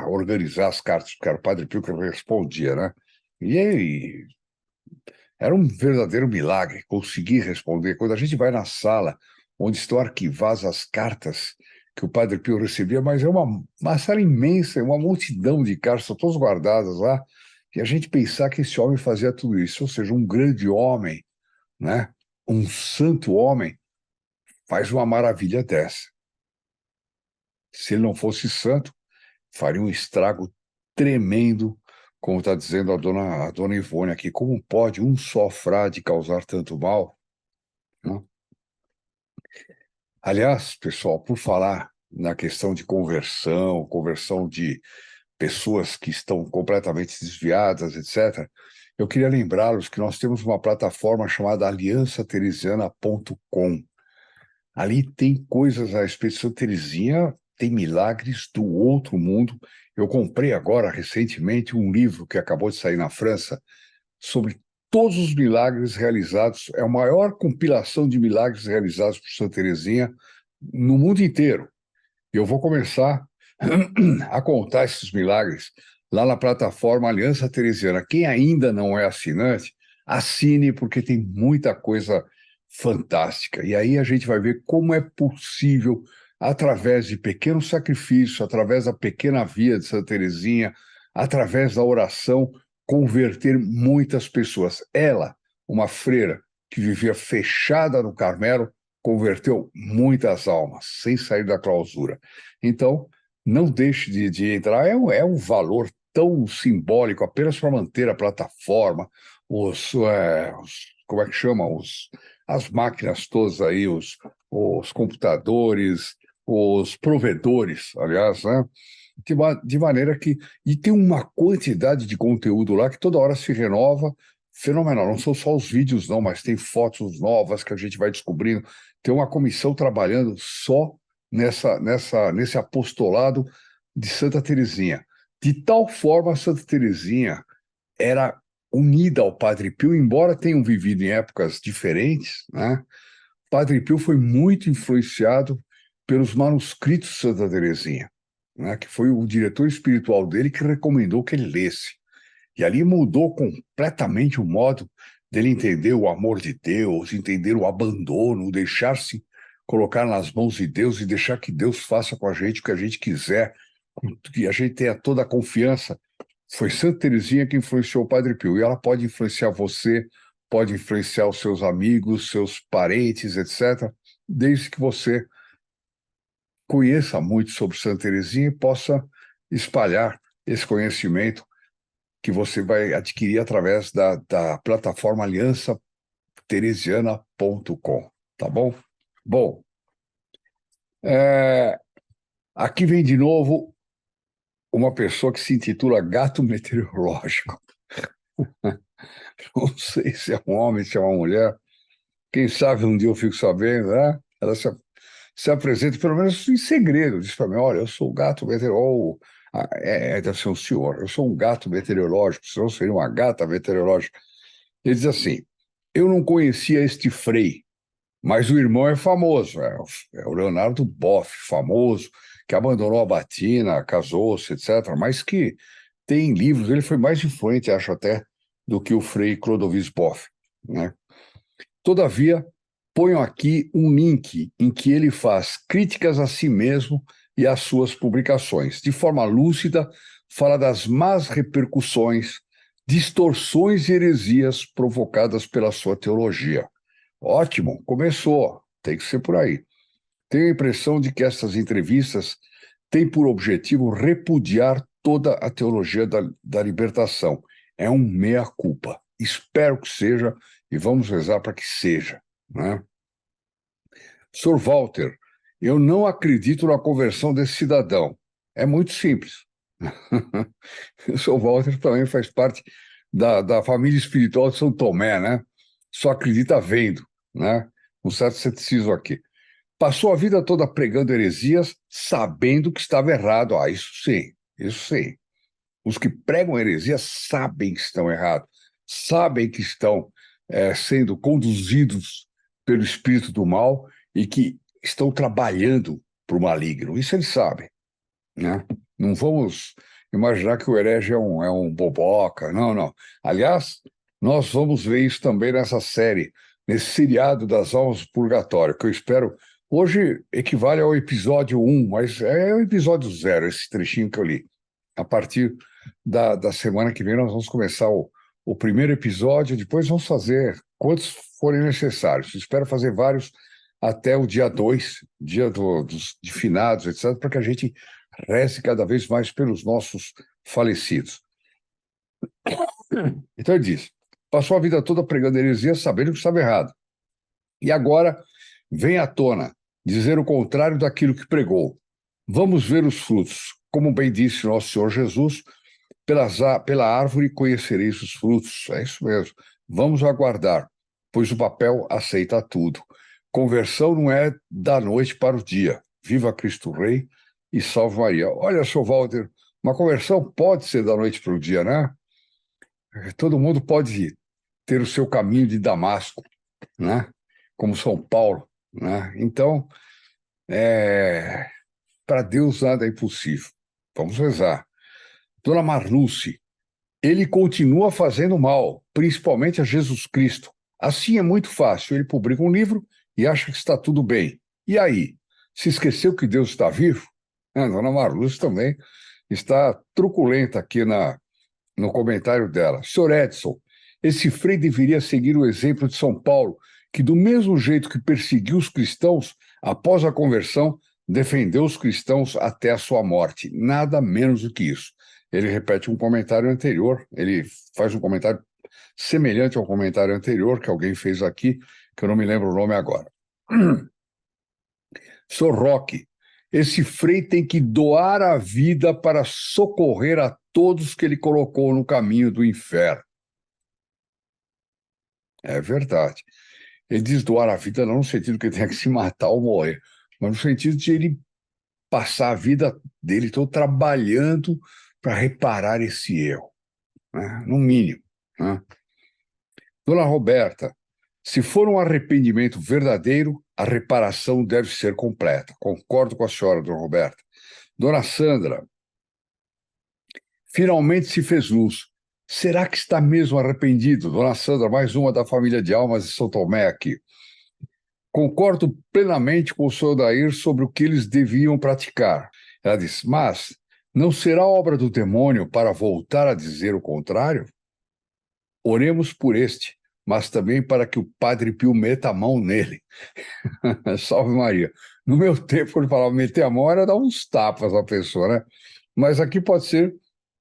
organizar as cartas, porque era o Padre Pio que respondia, né? E aí, era um verdadeiro milagre conseguir responder. Quando a gente vai na sala onde estão arquivadas as cartas que o Padre Pio recebia, mas é uma sala imensa, uma multidão de cartas, estão todas guardadas lá, e a gente pensar que esse homem fazia tudo isso, ou seja, um grande homem, né? Um santo homem, faz uma maravilha dessa. Se ele não fosse santo, faria um estrago tremendo, como está dizendo a dona Ivone aqui. Como pode um só frade causar tanto mal? Né? Aliás, pessoal, por falar na questão de conversão de pessoas que estão completamente desviadas, etc., eu queria lembrá-los que nós temos uma plataforma chamada aliançateresiana.com. Ali tem coisas a respeito de Santa Teresinha, tem milagres do outro mundo. Eu comprei agora, recentemente, um livro que acabou de sair na França sobre todos os milagres realizados. É a maior compilação de milagres realizados por Santa Teresinha no mundo inteiro. E eu vou começar a contar esses milagres lá na plataforma Aliança Teresiana. Quem ainda não é assinante, assine, porque tem muita coisa fantástica. E aí a gente vai ver como é possível, através de pequenos sacrifícios, através da pequena via de Santa Teresinha, através da oração, converter muitas pessoas. Ela, uma freira que vivia fechada no Carmelo, converteu muitas almas, sem sair da clausura. Então, não deixe de entrar. É um valor tão simbólico, apenas para manter a plataforma, como é que chama? As máquinas todas aí, os computadores, os provedores, aliás, né? De maneira que... E tem uma quantidade de conteúdo lá que toda hora se renova, fenomenal. Não são só os vídeos, não, mas tem fotos novas que a gente vai descobrindo. Tem uma comissão trabalhando só nesse apostolado de Santa Teresinha. De tal forma, Santa Teresinha era unida ao Padre Pio, embora tenham vivido em épocas diferentes, né? Padre Pio foi muito influenciado pelos manuscritos de Santa Teresinha, né? Que foi o diretor espiritual dele que recomendou que ele lesse. E ali mudou completamente o modo dele entender o amor de Deus, entender o abandono, deixar-se colocar nas mãos de Deus e deixar que Deus faça com a gente o que a gente quiser, que a gente tenha toda a confiança. Foi Santa Teresinha que influenciou o Padre Pio. E ela pode influenciar você, pode influenciar os seus amigos, seus parentes, etc., desde que você conheça muito sobre Santa Teresinha e possa espalhar esse conhecimento que você vai adquirir através da plataforma aliançateresiana.com, tá bom? Bom, aqui vem de novo uma pessoa que se intitula Gato Meteorológico. Não sei se é um homem, se é uma mulher. Quem sabe um dia eu fico sabendo, né? Ela se apresenta, pelo menos em segredo, diz para mim: olha, eu sou o gato meteorológico. Deve ser um senhor. Eu sou um gato meteorológico, senão seria uma gata meteorológica. Ele diz assim: eu não conhecia este Frei, mas o irmão é famoso, é o Leonardo Boff, famoso, que abandonou a batina, casou-se, etc., mas que tem livros, ele foi mais influente, acho até, do que o Frei Clodovis Boff, né? Todavia, ponho aqui um link em que ele faz críticas a si mesmo e às suas publicações. De forma lúcida, fala das más repercussões, distorções e heresias provocadas pela sua teologia. Ótimo, começou, tem que ser por aí. Tenho a impressão de que essas entrevistas têm por objetivo repudiar toda a teologia da libertação. É um meia-culpa. Espero que seja e vamos rezar para que seja, né? Sr. Walter, eu não acredito na conversão desse cidadão. É muito simples. O Sr. Walter também faz parte da família espiritual de São Tomé, né? Só acredita vendo, né? Um certo ceticismo aqui. Passou a vida toda pregando heresias, sabendo que estava errado. Isso sim, isso sim. Os que pregam heresias sabem que estão errados, sabem que estão sendo conduzidos pelo espírito do mal e que estão trabalhando para o maligno. Isso eles sabem, né? Não vamos imaginar que o herege é um boboca, não, não. Aliás, nós vamos ver isso também nessa série, nesse seriado das almas do purgatório, que eu espero. Hoje equivale ao episódio 1, mas é o episódio 0, esse trechinho que eu li. A partir da semana que vem, nós vamos começar o primeiro episódio, depois vamos fazer quantos forem necessários. Espero fazer vários até o dia 2, dia dos de finados, etc., para que a gente reze cada vez mais pelos nossos falecidos. Então ele diz, passou a vida toda pregando heresia, sabendo que estava errado. E agora vem à tona dizer o contrário daquilo que pregou. Vamos ver os frutos. Como bem disse nosso Senhor Jesus, pela árvore conhecereis os frutos. É isso mesmo. Vamos aguardar, pois o papel aceita tudo. Conversão não é da noite para o dia. Viva Cristo Rei e salve Maria. Olha, Sr. Walter, uma conversão pode ser da noite para o dia, né? Todo mundo pode ter o seu caminho de Damasco, né? Como São Paulo, né? Então, para Deus nada é impossível. Vamos rezar. Dona Marluce, ele continua fazendo mal, principalmente a Jesus Cristo. Assim é muito fácil. Ele publica um livro e acha que está tudo bem. E aí? Se esqueceu que Deus está vivo? A Dona Marluce também está truculenta aqui no comentário dela. Senhor Edson, esse frei deveria seguir o exemplo de São Paulo, que do mesmo jeito que perseguiu os cristãos, após a conversão, defendeu os cristãos até a sua morte. Nada menos do que isso. Ele repete um comentário anterior, ele faz um comentário semelhante ao comentário anterior que alguém fez aqui, que eu não me lembro o nome agora. Sr. Roque, esse frei tem que doar a vida para socorrer a todos que ele colocou no caminho do inferno. É verdade. Ele diz doar a vida não no sentido que ele tenha que se matar ou morrer, mas no sentido de ele passar a vida dele todo trabalhando para reparar esse erro, né? No mínimo, né? Dona Roberta, se for um arrependimento verdadeiro, a reparação deve ser completa. Concordo com a senhora, dona Roberta. Dona Sandra, finalmente se fez luz. Será que está mesmo arrependido? Dona Sandra, mais uma da família de almas de São Tomé aqui. Concordo plenamente com o senhor Dair sobre o que eles deviam praticar. Ela diz, mas não será obra do demônio para voltar a dizer o contrário? Oremos por este, mas também para que o Padre Pio meta a mão nele. Salve Maria. No meu tempo, quando falava meter a mão, era dar uns tapas à pessoa, né? Mas aqui pode ser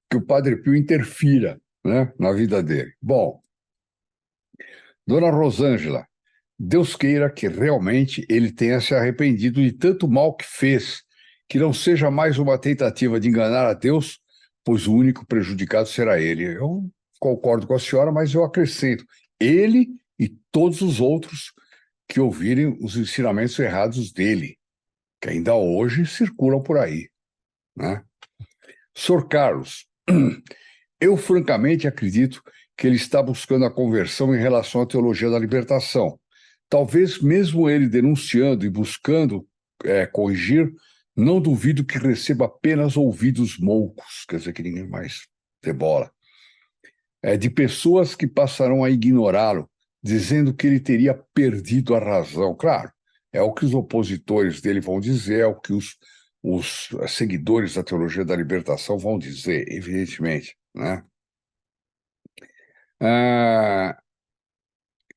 que o Padre Pio interfira, né, na vida dele. Bom, Dona Rosângela, Deus queira que realmente ele tenha se arrependido de tanto mal que fez, que não seja mais uma tentativa de enganar a Deus, pois o único prejudicado será ele. Eu concordo com a senhora, mas eu acrescento, ele e todos os outros que ouvirem os ensinamentos errados dele, que ainda hoje circulam por aí, né? Sr. Carlos, eu francamente acredito que ele está buscando a conversão em relação à teologia da libertação. Talvez mesmo ele denunciando e buscando corrigir, não duvido que receba apenas ouvidos moucos, quer dizer, que ninguém mais dê bola, de pessoas que passarão a ignorá-lo, dizendo que ele teria perdido a razão. Claro, é o que os opositores dele vão dizer, é o que os seguidores da teologia da libertação vão dizer, evidentemente, né?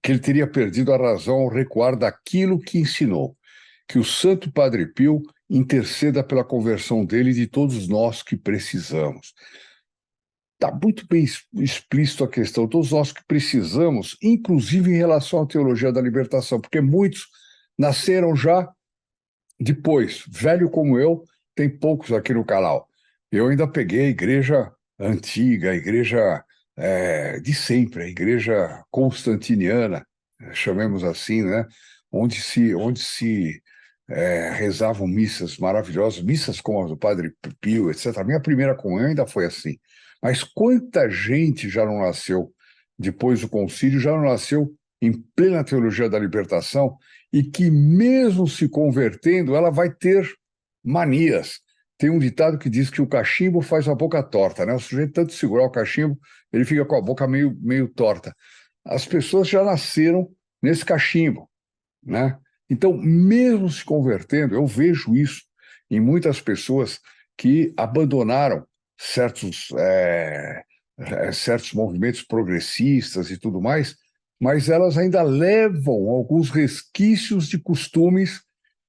Que ele teria perdido a razão ao recuar daquilo que ensinou, que o Santo Padre Pio interceda pela conversão dele e de todos nós que precisamos. Está muito bem explícito a questão, todos nós que precisamos, inclusive em relação à teologia da libertação, porque muitos nasceram já depois, velho como eu, tem poucos aqui no canal. Eu ainda peguei a igreja antiga, a igreja de sempre, a igreja constantiniana, chamemos assim, né? Onde se rezavam missas maravilhosas, missas como a do Padre Pio, etc. A minha primeira comunhão ainda foi assim. Mas quanta gente já não nasceu depois do concílio, já nasceu em plena teologia da libertação e que, mesmo se convertendo, ela vai ter manias. Tem um ditado que diz que o cachimbo faz a boca torta, né? O sujeito, tanto segurar o cachimbo, ele fica com a boca meio torta. As pessoas já nasceram nesse cachimbo, né? Então, mesmo se convertendo, eu vejo isso em muitas pessoas que abandonaram certos movimentos progressistas e tudo mais, mas elas ainda levam alguns resquícios de costumes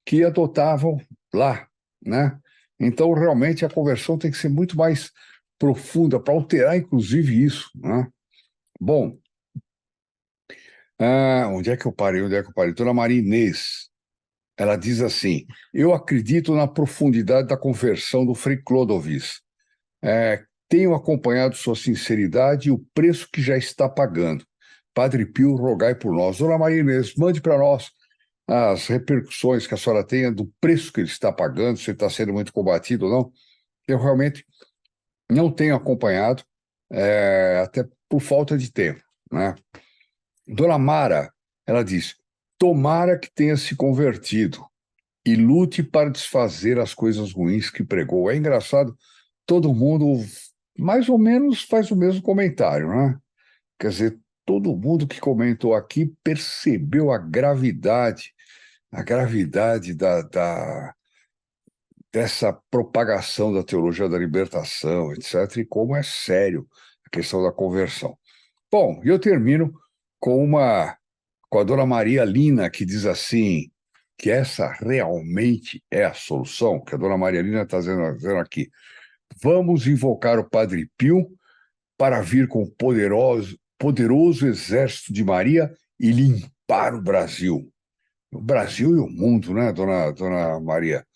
que adotavam lá, né? Então, realmente, a conversão tem que ser muito mais profunda para alterar, inclusive, isso, né? Bom, onde é que eu parei? Dona Maria Inês, ela diz assim: eu acredito na profundidade da conversão do Frei Clodovis. Tenho acompanhado sua sinceridade e o preço que já está pagando. Padre Pio, rogai por nós. Dona Maria Inês, mande para nós as repercussões que a senhora tenha do preço que ele está pagando, se ele está sendo muito combatido ou não. Eu realmente não tenho acompanhado, até por falta de tempo, né? Dona Mara, ela diz: tomara que tenha se convertido e lute para desfazer as coisas ruins que pregou. É engraçado, todo mundo mais ou menos faz o mesmo comentário, né? Quer dizer, todo mundo que comentou aqui percebeu a gravidade dessa propagação da teologia da libertação, etc., e como é sério a questão da conversão. Bom, eu termino com a dona Maria Lina, que diz assim, que essa realmente é a solução, que a dona Maria Lina está dizendo aqui: vamos invocar o Padre Pio para vir com o poderoso exército de Maria e limpar o Brasil. O Brasil e o mundo, né, dona Maria?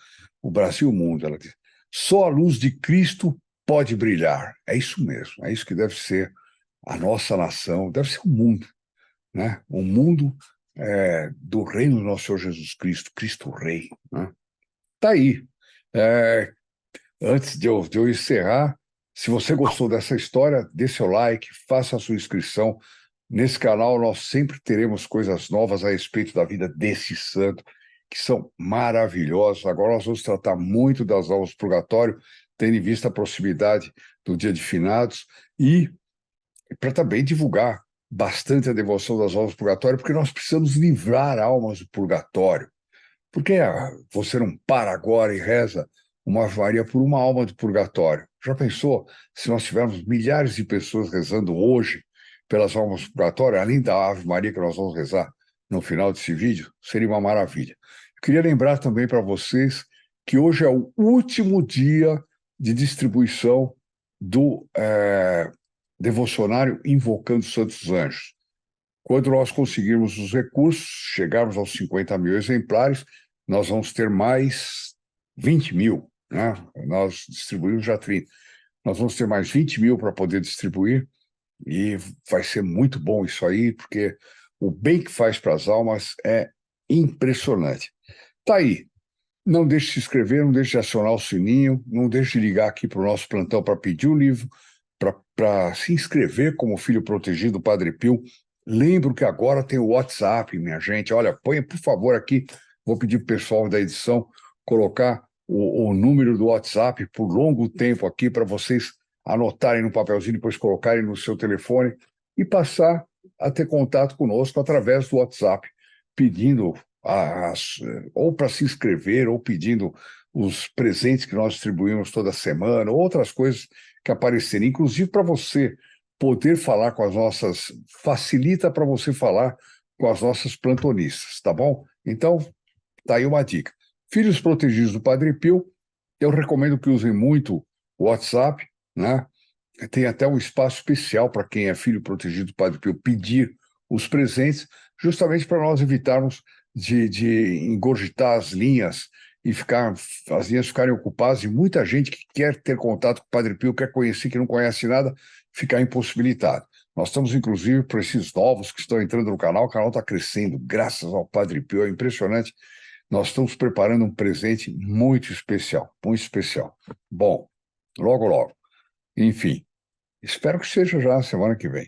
O Brasil e o mundo, ela diz. Só a luz de Cristo pode brilhar. É isso mesmo, é isso que deve ser a nossa nação, deve ser o mundo, né? O mundo do reino do nosso Senhor Jesus Cristo, Cristo Rei, né? Tá aí. É, Antes de eu encerrar, se você gostou dessa história, dê seu like, faça a sua inscrição. Nesse canal nós sempre teremos coisas novas a respeito da vida desse santo, que são maravilhosos. Agora nós vamos tratar muito das almas do purgatório, tendo em vista a proximidade do Dia de Finados, e para também divulgar bastante a devoção das almas do purgatório, porque nós precisamos livrar almas do purgatório. Por que você não para agora e reza uma Ave Maria por uma alma do purgatório? Já pensou se nós tivermos milhares de pessoas rezando hoje pelas almas do purgatório, além da Ave Maria que nós vamos rezar no final desse vídeo? Seria uma maravilha. Eu queria lembrar também para vocês que hoje é o último dia de distribuição do devocionário Invocando os Santos Anjos. Quando nós conseguirmos os recursos, chegarmos aos 50 mil exemplares, nós vamos ter mais 20 mil, né? Nós distribuímos já 30. Nós vamos ter mais 20 mil para poder distribuir e vai ser muito bom isso aí, porque o bem que faz para as almas é impressionante. Tá aí. Não deixe de se inscrever, não deixe de acionar o sininho, não deixe de ligar aqui para o nosso plantão para pedir o livro, para se inscrever como filho protegido do Padre Pio. Lembro que agora tem o WhatsApp, minha gente. Olha, ponha, por favor, aqui. Vou pedir para o pessoal da edição colocar o número do WhatsApp por longo tempo aqui para vocês anotarem no papelzinho, depois colocarem no seu telefone e passar a ter contato conosco através do WhatsApp, pedindo ou para se inscrever, ou pedindo os presentes que nós distribuímos toda semana, ou outras coisas que aparecerem, inclusive para você poder falar com as nossas, facilita para você falar com as nossas plantonistas, tá bom? Então, tá aí uma dica. Filhos protegidos do Padre Pio, eu recomendo que usem muito o WhatsApp, né? Tem até um espaço especial para quem é filho protegido do Padre Pio pedir os presentes, justamente para nós evitarmos de engorgitar as linhas e as linhas ficarem ocupadas, e muita gente que quer ter contato com o Padre Pio, quer conhecer, que não conhece nada, ficar impossibilitado. Nós estamos, inclusive, para esses novos que estão entrando no canal, o canal está crescendo, graças ao Padre Pio, é impressionante. Nós estamos preparando um presente muito especial, muito especial. Bom, logo, logo. Enfim, Espero que seja já semana que vem.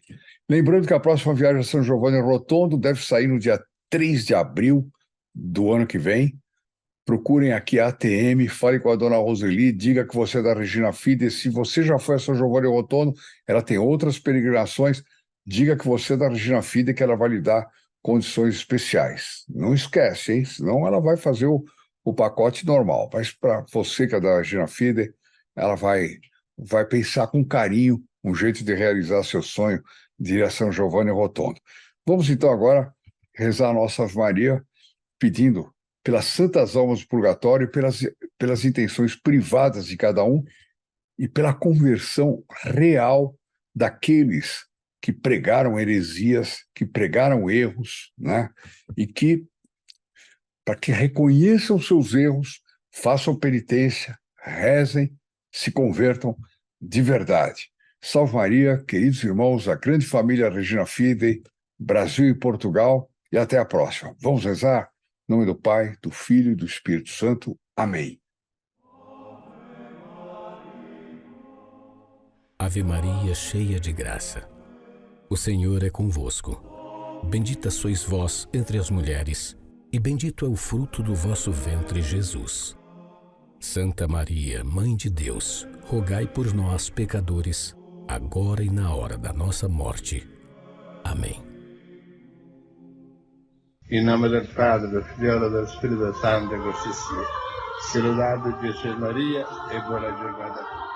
Lembrando que a próxima viagem a São Giovanni Rotondo deve sair no dia 3 de abril do ano que vem. Procurem aqui a ATM, fale com a dona Roseli, diga que você é da Regina Fides. Se você já foi a São Giovanni Rotondo, ela tem outras peregrinações, diga que você é da Regina Fides, que ela vai lhe dar condições especiais. Não esquece, hein? Senão ela vai fazer o pacote normal. Mas para você que é da Regina Fides, ela vai pensar com carinho um jeito de realizar seu sonho de ir a São Giovanni Rotondo. Vamos então agora rezar a nossa Ave Maria, pedindo pelas santas almas do purgatório, pelas intenções privadas de cada um e pela conversão real daqueles que pregaram heresias, que pregaram erros, né? E que, para que reconheçam seus erros, façam penitência, rezem, se convertam de verdade. Salve Maria, queridos irmãos, a grande família Regina Fidei, Brasil e Portugal, e até a próxima. Vamos rezar? Em nome do Pai, do Filho e do Espírito Santo. Amém. Ave Maria, cheia de graça, o Senhor é convosco. Bendita sois vós entre as mulheres, e bendito é o fruto do vosso ventre, Jesus. Santa Maria, Mãe de Deus, rogai por nós, pecadores, agora e na hora da nossa morte. Amém. In nome del Padre, del Figlio e del Spirito Santo, così sia. Sia lodato Gesù e Maria e buona giornata.